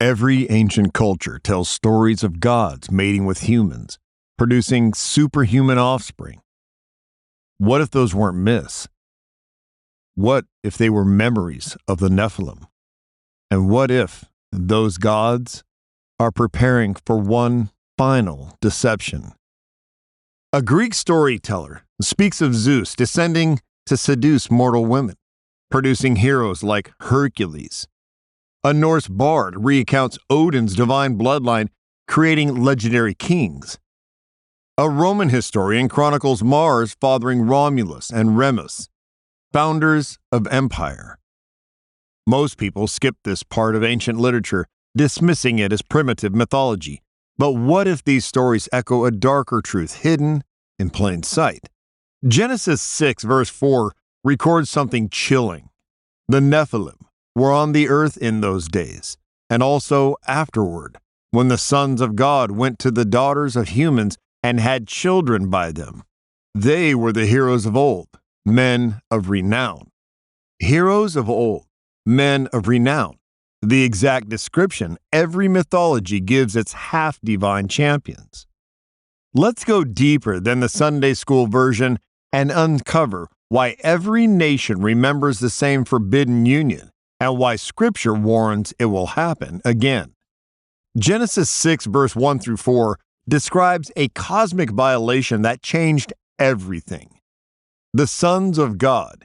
Every ancient culture tells stories of gods mating with humans, producing superhuman offspring. What if those weren't myths? What if they were memories of the Nephilim? And what if those gods are preparing for one final deception? A Greek storyteller speaks of Zeus descending to seduce mortal women, producing heroes like Hercules. A Norse bard recounts Odin's divine bloodline, creating legendary kings. A Roman historian chronicles Mars fathering Romulus and Remus, founders of empire. Most people skip this part of ancient literature, dismissing it as primitive mythology. But what if these stories echo a darker truth hidden in plain sight? Genesis 6 verse 4 records something chilling. The Nephilim were on the earth in those days, and also afterward, when the sons of God went to the daughters of humans and had children by them. They were the heroes of old, men of renown. Heroes of old, men of renown. The exact description every mythology gives its half-divine champions. Let's go deeper than the Sunday school version and uncover why every nation remembers the same forbidden union and why Scripture warns it will happen again. Genesis 6 verse 1 through 4 describes a cosmic violation that changed everything. The sons of God,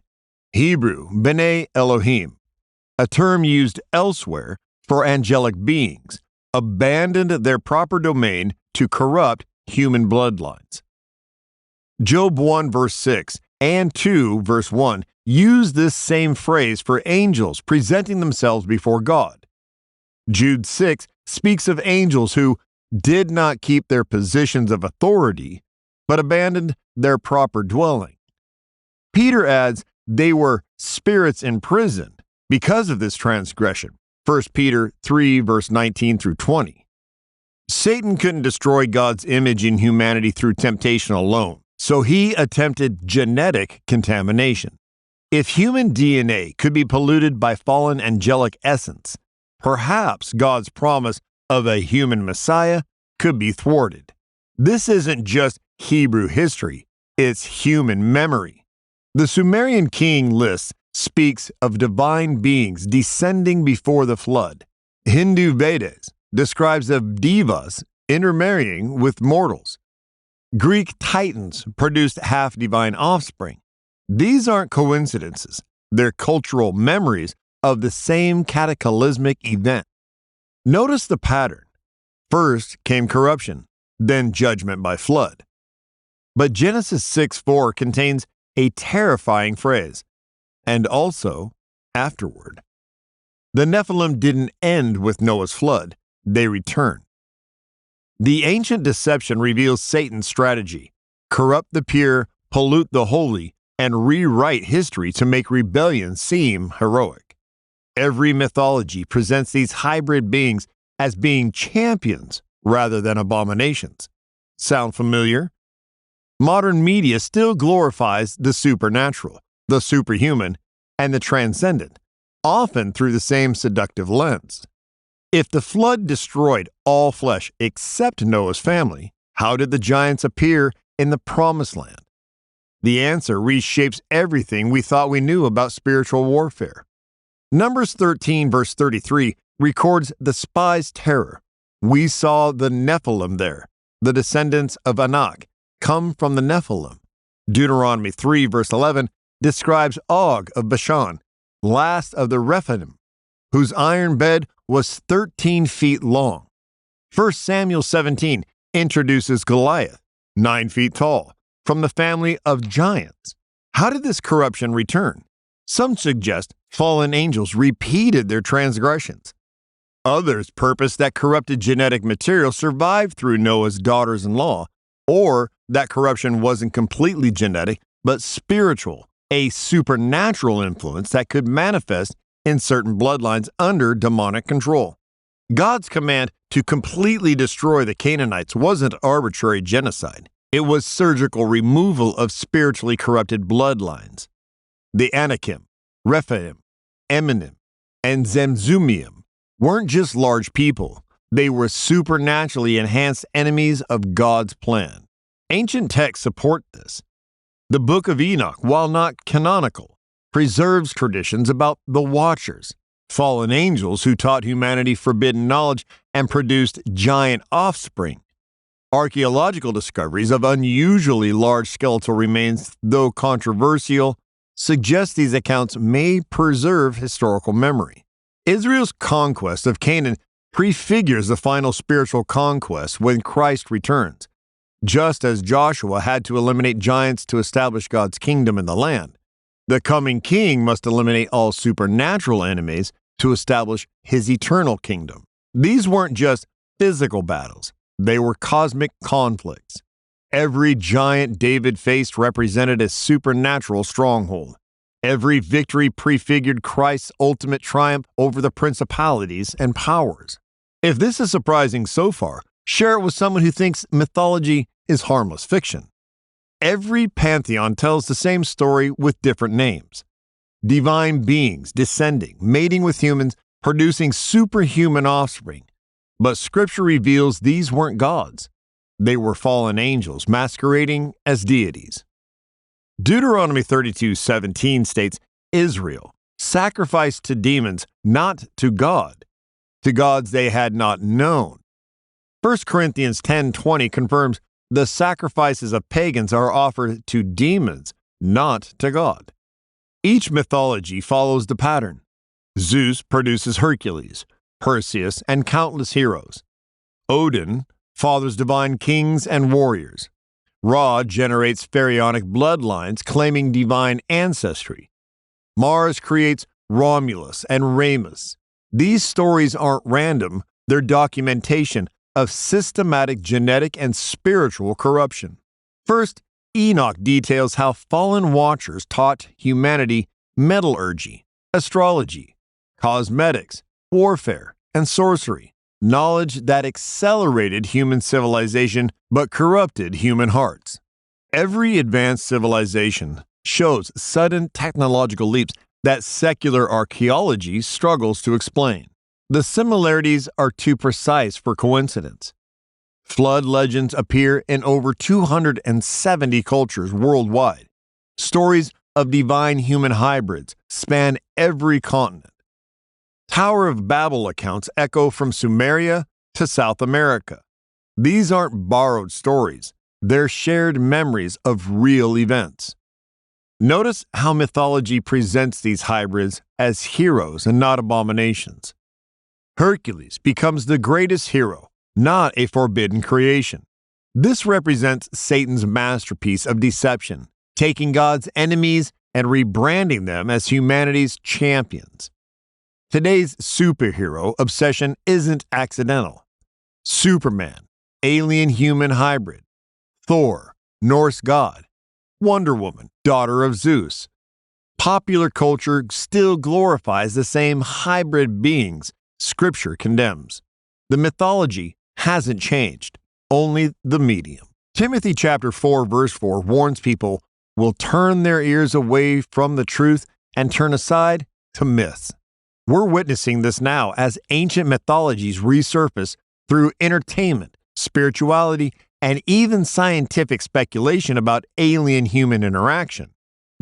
Hebrew, B'nai Elohim, a term used elsewhere for angelic beings, abandoned their proper domain to corrupt human bloodlines. Job 1 verse 6 and 2 verse 1 use this same phrase for angels presenting themselves before God. Jude 6 speaks of angels who did not keep their positions of authority, but abandoned their proper dwelling. Peter adds they were spirits in prison because of this transgression. 1 Peter 3 verse 19 through 20. Satan couldn't destroy God's image in humanity through temptation alone, so he attempted genetic contamination. If human DNA could be polluted by fallen angelic essence, perhaps God's promise of a human Messiah could be thwarted. This isn't just Hebrew history, it's human memory. The Sumerian king list speaks of divine beings descending before the flood. Hindu Vedas describes of devas intermarrying with mortals. Greek titans produced half-divine offspring. These aren't coincidences. They're cultural memories of the same cataclysmic event. Notice the pattern. First came corruption, then judgment by flood. But Genesis 6:4 contains a terrifying phrase, and also afterward. The Nephilim didn't end with Noah's flood. They returned. The ancient deception reveals Satan's strategy: corrupt the pure, pollute the holy, and rewrite history to make rebellion seem heroic. Every mythology presents these hybrid beings as being champions rather than abominations. Sound familiar? Modern media still glorifies the supernatural, the superhuman, and the transcendent, often through the same seductive lens. If the flood destroyed all flesh except Noah's family, how did the giants appear in the Promised Land? The answer reshapes everything we thought we knew about spiritual warfare. Numbers 13 verse 33 records the spies' terror. We saw the Nephilim there, the descendants of Enoch, come from the Nephilim. Deuteronomy 3 verse 11 describes Og of Bashan, last of the Rephaim, whose iron bed was 13 feet long. 1 Samuel 17 introduces Goliath, 9 feet tall, from the family of giants. How did this corruption return? Some suggest fallen angels repeated their transgressions. Others purpose that corrupted genetic material survived through Noah's daughters-in-law, or that corruption wasn't completely genetic, but spiritual, a supernatural influence that could manifest in certain bloodlines under demonic control. God's command to completely destroy the Canaanites wasn't arbitrary genocide. It was surgical removal of spiritually corrupted bloodlines. The Anakim, Rephaim, Eminim, and Zemzumium weren't just large people. They were supernaturally enhanced enemies of God's plan. Ancient texts support this. The Book of Enoch, while not canonical, preserves traditions about the Watchers, fallen angels who taught humanity forbidden knowledge and produced giant offspring. Archaeological discoveries of unusually large skeletal remains, though controversial, suggest these accounts may preserve historical memory. Israel's conquest of Canaan prefigures the final spiritual conquest when Christ returns. Just as Joshua had to eliminate giants to establish God's kingdom in the land, the coming king must eliminate all supernatural enemies to establish his eternal kingdom. These weren't just physical battles, they were cosmic conflicts. Every giant David faced represented a supernatural stronghold. Every victory prefigured Christ's ultimate triumph over the principalities and powers. If this is surprising so far, share it with someone who thinks mythology is harmless fiction. Every pantheon tells the same story with different names. Divine beings descending, mating with humans, producing superhuman offspring. But Scripture reveals these weren't gods. They were fallen angels masquerading as deities. Deuteronomy 32:17 states, Israel sacrificed to demons, not to God, to gods they had not known. 1 Corinthians 10:20 confirms the sacrifices of pagans are offered to demons, not to God. Each mythology follows the pattern. Zeus produces Hercules, Perseus, and countless heroes. Odin fathers divine kings and warriors. Ra generates pharaonic bloodlines claiming divine ancestry. Mars creates Romulus and Remus. These stories aren't random, they're documentation of systematic genetic and spiritual corruption. First, Enoch details how fallen watchers taught humanity metallurgy, astrology, cosmetics, warfare, and sorcery, knowledge that accelerated human civilization but corrupted human hearts. Every advanced civilization shows sudden technological leaps that secular archaeology struggles to explain. The similarities are too precise for coincidence. Flood legends appear in over 270 cultures worldwide. Stories of divine human hybrids span every continent. Tower of Babel accounts echo from Sumeria to South America. These aren't borrowed stories, they're shared memories of real events. Notice how mythology presents these hybrids as heroes and not abominations. Hercules becomes the greatest hero, not a forbidden creation. This represents Satan's masterpiece of deception, taking God's enemies and rebranding them as humanity's champions. Today's superhero obsession isn't accidental. Superman, alien-human hybrid. Thor, Norse god. Wonder Woman, daughter of Zeus. Popular culture still glorifies the same hybrid beings Scripture condemns. The mythology hasn't changed, only the medium. Timothy chapter 4, verse 4 warns people will turn their ears away from the truth and turn aside to myths. We're witnessing this now as ancient mythologies resurface through entertainment, spirituality, and even scientific speculation about alien-human interaction.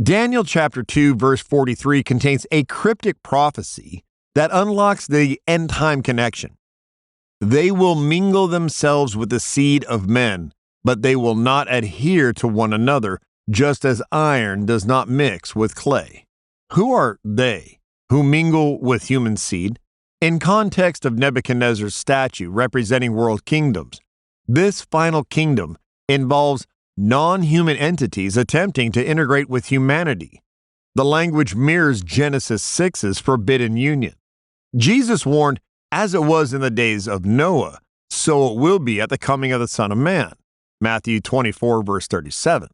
Daniel chapter 2, verse 43 contains a cryptic prophecy that unlocks the end-time connection. They will mingle themselves with the seed of men, but they will not adhere to one another, just as iron does not mix with clay. Who are they who mingle with human seed? In context of Nebuchadnezzar's statue representing world kingdoms, this final kingdom involves non-human entities attempting to integrate with humanity. The language mirrors Genesis 6's forbidden union. Jesus warned, as it was in the days of Noah, so it will be at the coming of the Son of Man. Matthew 24, verse 37.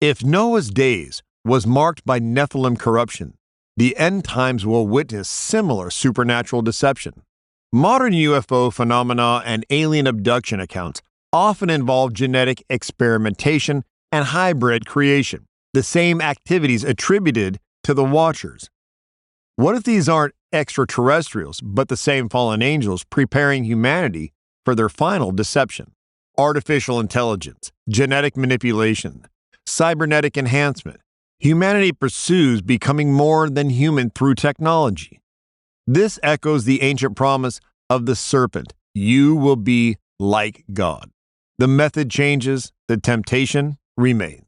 If Noah's days was marked by Nephilim corruption, the end times will witness similar supernatural deception. Modern UFO phenomena and alien abduction accounts often involve genetic experimentation and hybrid creation, the same activities attributed to the Watchers. What if these aren't extraterrestrials, but the same fallen angels preparing humanity for their final deception. Artificial intelligence, genetic manipulation, cybernetic enhancement. Humanity pursues becoming more than human through technology. This echoes the ancient promise of the serpent, you will be like God. The method changes, the temptation remains.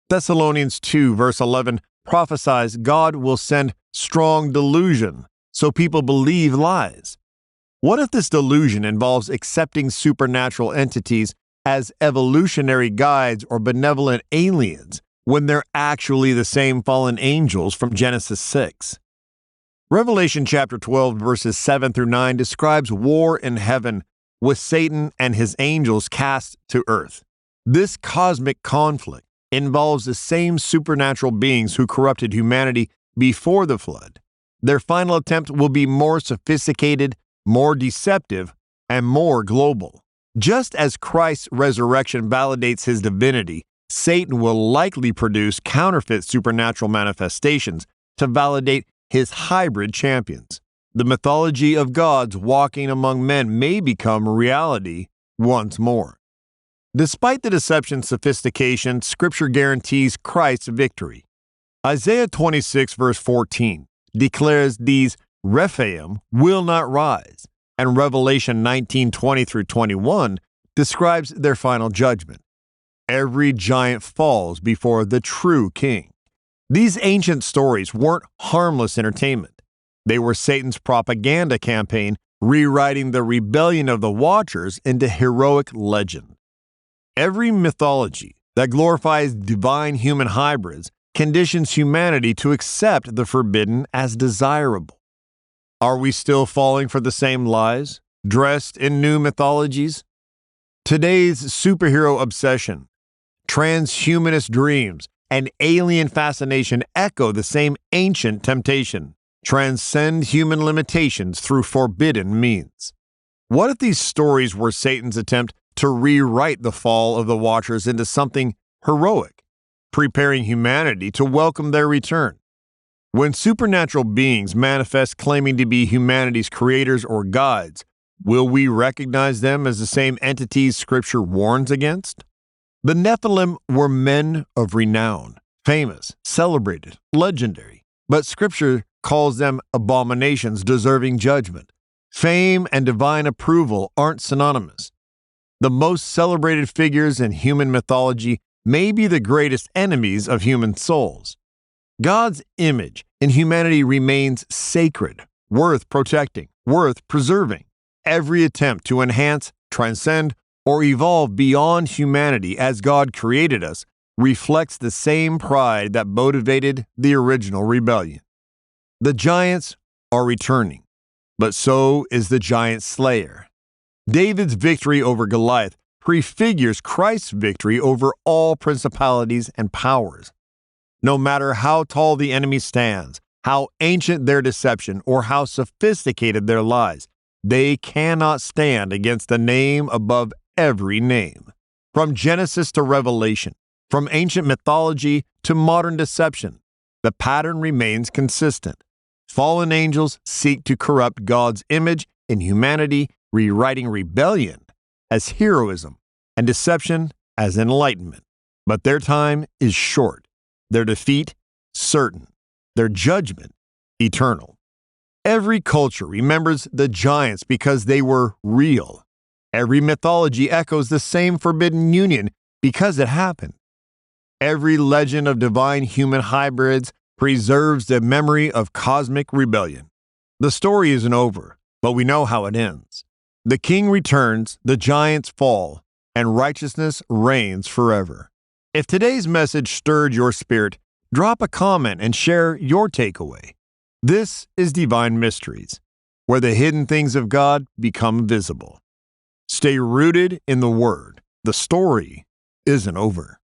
Thessalonians 2 verse 11 prophesies God will send strong delusion so people believe lies. What if this delusion involves accepting supernatural entities as evolutionary guides or benevolent aliens when they're actually the same fallen angels from Genesis 6? Revelation chapter 12 verses 7 through 9 describes war in heaven with Satan and his angels cast to earth. This cosmic conflict involves the same supernatural beings who corrupted humanity before the flood. Their final attempt will be more sophisticated, more deceptive, and more global. Just as Christ's resurrection validates his divinity, Satan will likely produce counterfeit supernatural manifestations to validate his hybrid champions. The mythology of gods walking among men may become reality once more. Despite the deception's sophistication, Scripture guarantees Christ's victory. Isaiah 26 verse 14 declares these Rephaim will not rise, and Revelation 19:20 through 21 describes their final judgment. Every giant falls before the true king. These ancient stories weren't harmless entertainment. They were Satan's propaganda campaign, rewriting the rebellion of the Watchers into heroic legend. Every mythology that glorifies divine human hybrids conditions humanity to accept the forbidden as desirable. Are we still falling for the same lies, dressed in new mythologies? Today's superhero obsession, transhumanist dreams, and alien fascination echo the same ancient temptation: transcend human limitations through forbidden means. What if these stories were Satan's attempt to rewrite the fall of the Watchers into something heroic, preparing humanity to welcome their return? When supernatural beings manifest claiming to be humanity's creators or guides, will we recognize them as the same entities Scripture warns against? The Nephilim were men of renown, famous, celebrated, legendary, but Scripture calls them abominations deserving judgment. Fame and divine approval aren't synonymous. The most celebrated figures in human mythology may be the greatest enemies of human souls. God's image in humanity remains sacred, worth protecting, worth preserving. Every attempt to enhance, transcend, or evolve beyond humanity as God created us reflects the same pride that motivated the original rebellion. The giants are returning, but so is the giant slayer. David's victory over Goliath prefigures Christ's victory over all principalities and powers. No matter how tall the enemy stands, how ancient their deception, or how sophisticated their lies, they cannot stand against the name above every name. From Genesis to Revelation, from ancient mythology to modern deception, the pattern remains consistent. Fallen angels seek to corrupt God's image in humanity, rewriting rebellion as heroism and deception as enlightenment. But their time is short, their defeat certain, their judgment eternal. Every culture remembers the giants because they were real. Every mythology echoes the same forbidden union because it happened. Every legend of divine human hybrids preserves the memory of cosmic rebellion. The story isn't over, but we know how it ends. The king returns, the giants fall, and righteousness reigns forever. If today's message stirred your spirit, drop a comment and share your takeaway. This is Divine Mysteries, where the hidden things of God become visible. Stay rooted in the Word. The story isn't over.